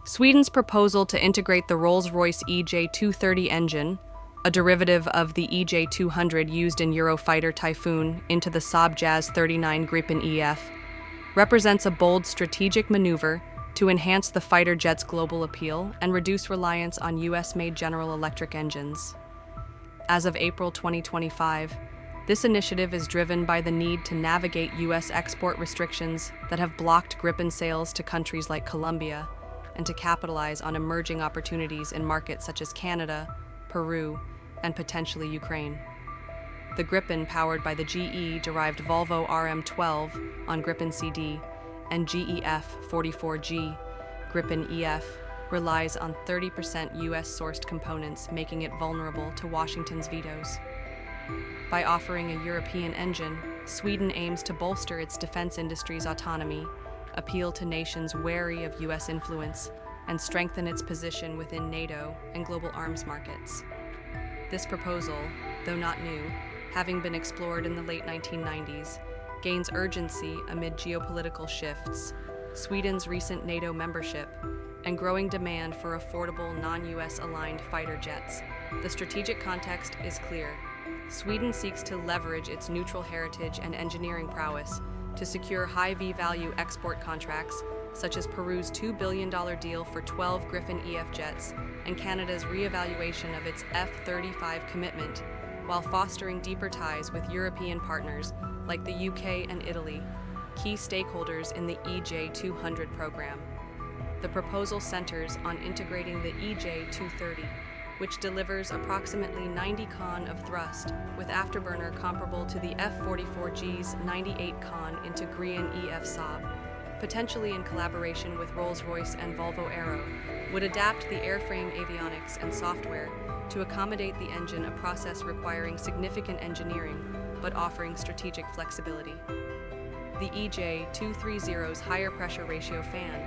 Sweden's proposal to integrate the Rolls-Royce EJ230 engine, a derivative of the EJ200 used in Eurofighter Typhoon, into the Saab Jazz 39 Gripen EF, represents a bold strategic maneuver to enhance the fighter jet's global appeal and reduce reliance on US-made General Electric engines. As of April 2025, this initiative is driven by the need to navigate US export restrictions that have blocked Gripen sales to countries like Colombia, and to capitalize on emerging opportunities in markets such as Canada, Peru, and potentially Ukraine. The Gripen, powered by the GE-derived Volvo RM12 on Gripen CD and GEF-44G Gripen EF, relies on 30% US-sourced components, making it vulnerable to Washington's vetoes. By offering a European engine, Sweden aims to bolster its defense industry's autonomy, appeal to nations wary of US influence, and strengthen its position within NATO and global arms markets. This proposal, though not new, having been explored in the late 1990s, gains urgency amid geopolitical shifts, Sweden's recent NATO membership, and growing demand for affordable non-US aligned fighter jets. The strategic context is clear. Sweden seeks to leverage its neutral heritage and engineering prowess to secure high V-value export contracts, such as Peru's $2 billion deal for 12 Gripen EF jets and Canada's re-evaluation of its F-35 commitment, while fostering deeper ties with European partners like the UK and Italy, key stakeholders in the EJ200 program. The proposal centers on integrating the EJ230, which delivers approximately 90 kn of thrust, with afterburner comparable to the F-44G's 98 kn into Gripen EF Saab, potentially in collaboration with Rolls-Royce and Volvo Aero, would adapt the airframe avionics and software to accommodate the engine, a process requiring significant engineering, but offering strategic flexibility. The EJ230's higher pressure ratio fan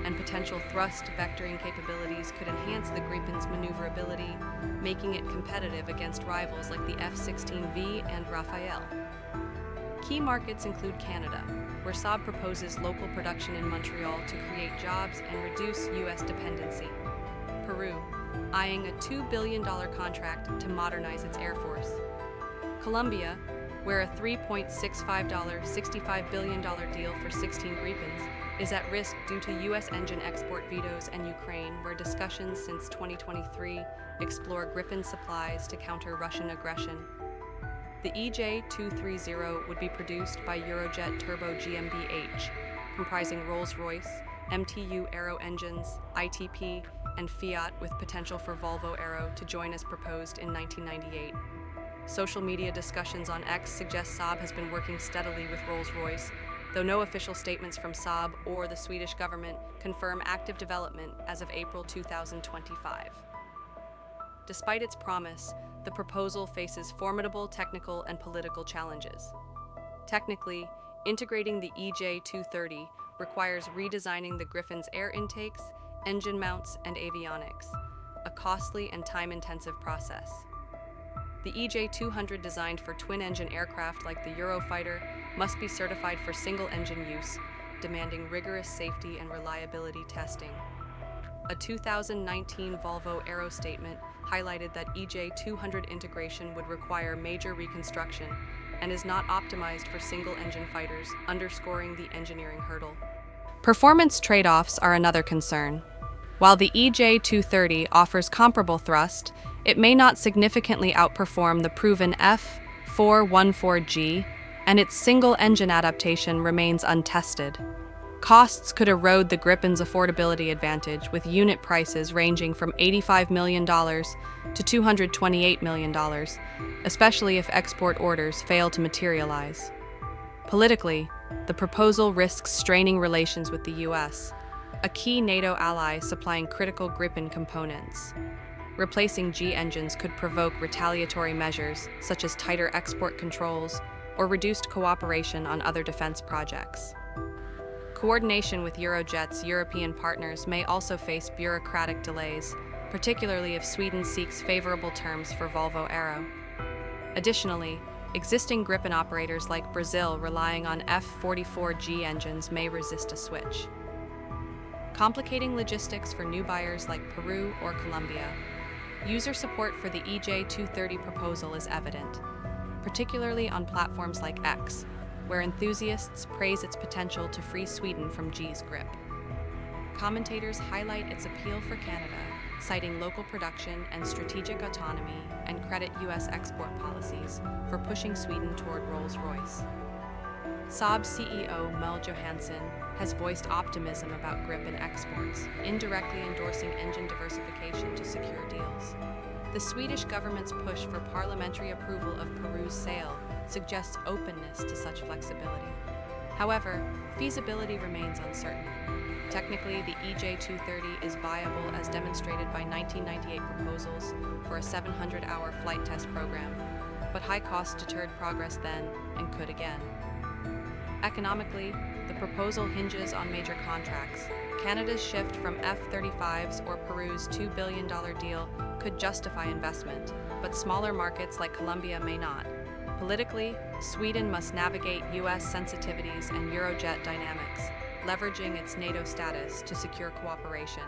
and potential thrust vectoring capabilities could enhance the Gripen's maneuverability, making it competitive against rivals like the F-16V and Rafale. Key markets include Canada, where Saab proposes local production in Montreal to create jobs and reduce US dependency. Peru, eyeing a $2 billion contract to modernize its air force. Colombia, where a $3.65 billion deal for 16 Gripens is at risk due to US engine export vetoes, and Ukraine, where discussions since 2023 explore Gripen supplies to counter Russian aggression. The EJ230 would be produced by Eurojet Turbo GmbH, comprising Rolls-Royce, MTU Aero Engines, ITP, and Fiat, with potential for Volvo Aero to join as proposed in 1998. Social media discussions on X suggest Saab has been working steadily with Rolls-Royce, though no official statements from Saab or the Swedish government confirm active development as of April 2025. Despite its promise, the proposal faces formidable technical and political challenges. Technically, integrating the EJ230 requires redesigning the Gripen's air intakes, engine mounts, and avionics, a costly and time-intensive process. The EJ200, designed for twin-engine aircraft like the Eurofighter, must be certified for single-engine use, demanding rigorous safety and reliability testing. A 2019 Volvo Aero statement highlighted that EJ200 integration would require major reconstruction and is not optimized for single-engine fighters, underscoring the engineering hurdle. Performance trade-offs are another concern. While the EJ230 offers comparable thrust, it may not significantly outperform the proven F-414G, and its single-engine adaptation remains untested. Costs could erode the Gripen's affordability advantage, with unit prices ranging from $85 million to $228 million, especially if export orders fail to materialize. Politically, the proposal risks straining relations with the US, a key NATO ally supplying critical Gripen components. Replacing G engines could provoke retaliatory measures, such as tighter export controls or reduced cooperation on other defense projects. Coordination with Eurojet's European partners may also face bureaucratic delays, particularly if Sweden seeks favorable terms for Volvo Aero. Additionally, existing Gripen operators like Brazil relying on F-44G engines may resist a switch. complicating logistics for new buyers like Peru or Colombia. User support for the EJ230 proposal is evident, particularly on platforms like X, where enthusiasts praise its potential to free Sweden from G's grip. Commentators highlight its appeal for Canada, citing local production and strategic autonomy, and credit U.S. export policies for pushing Sweden toward Rolls-Royce. Saab CEO Mel Johansson has voiced optimism about Gripen exports, indirectly endorsing engine diversification to secure deals. The Swedish government's push for parliamentary approval of Peru's sale suggests openness to such flexibility. However, feasibility remains uncertain. Technically, the EJ230 is viable as demonstrated by 1998 proposals for a 700-hour flight test program, but high costs deterred progress then and could again. Economically, the proposal hinges on major contracts. Canada's shift from F-35s or Peru's $2 billion deal could justify investment, but smaller markets like Colombia may not. Politically, Sweden must navigate U.S. sensitivities and Eurojet dynamics, leveraging its NATO status to secure cooperation.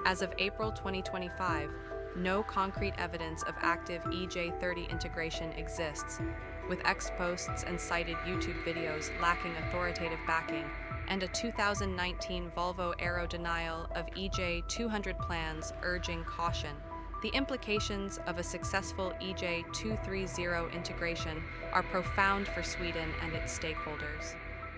As of April 2025, no concrete evidence of active EJ30 integration exists, with ex posts and cited YouTube videos lacking authoritative backing, and a 2019 Volvo Aero denial of EJ200 plans urging caution. The implications of a successful EJ230 integration are profound for Sweden and its stakeholders.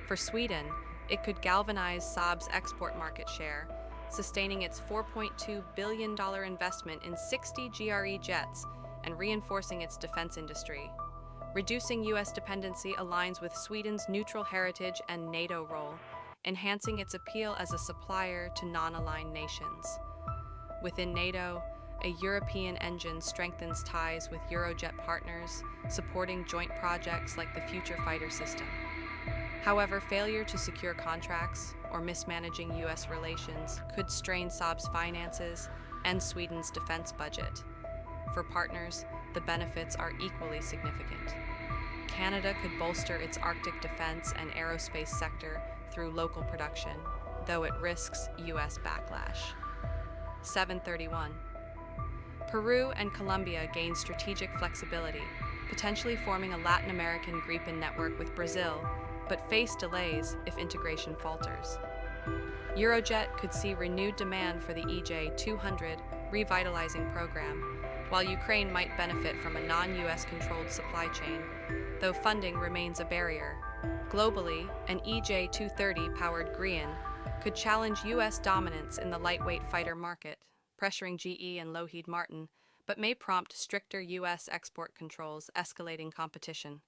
For Sweden, it could galvanize Saab's export market share, sustaining its $4.2 billion investment in 60 GRE jets and reinforcing its defense industry. Reducing U.S. dependency aligns with Sweden's neutral heritage and NATO role, enhancing its appeal as a supplier to non-aligned nations. Within NATO, a European engine strengthens ties with Eurojet partners, supporting joint projects like the Future Fighter System. However, failure to secure contracts or mismanaging U.S. relations could strain Saab's finances and Sweden's defense budget. For partners, the benefits are equally significant. Canada could bolster its Arctic defense and aerospace sector through local production, though it risks U.S. backlash. 731. Peru and Colombia gain strategic flexibility, potentially forming a Latin American Gripen network with Brazil, but face delays if integration falters. Eurojet could see renewed demand for the EJ200 revitalizing program, while Ukraine might benefit from a non-US controlled supply chain, though funding remains a barrier. Globally, an EJ230-powered Gripen could challenge US dominance in the lightweight fighter market, pressuring GE and Lockheed Martin, but may prompt stricter US export controls, escalating competition.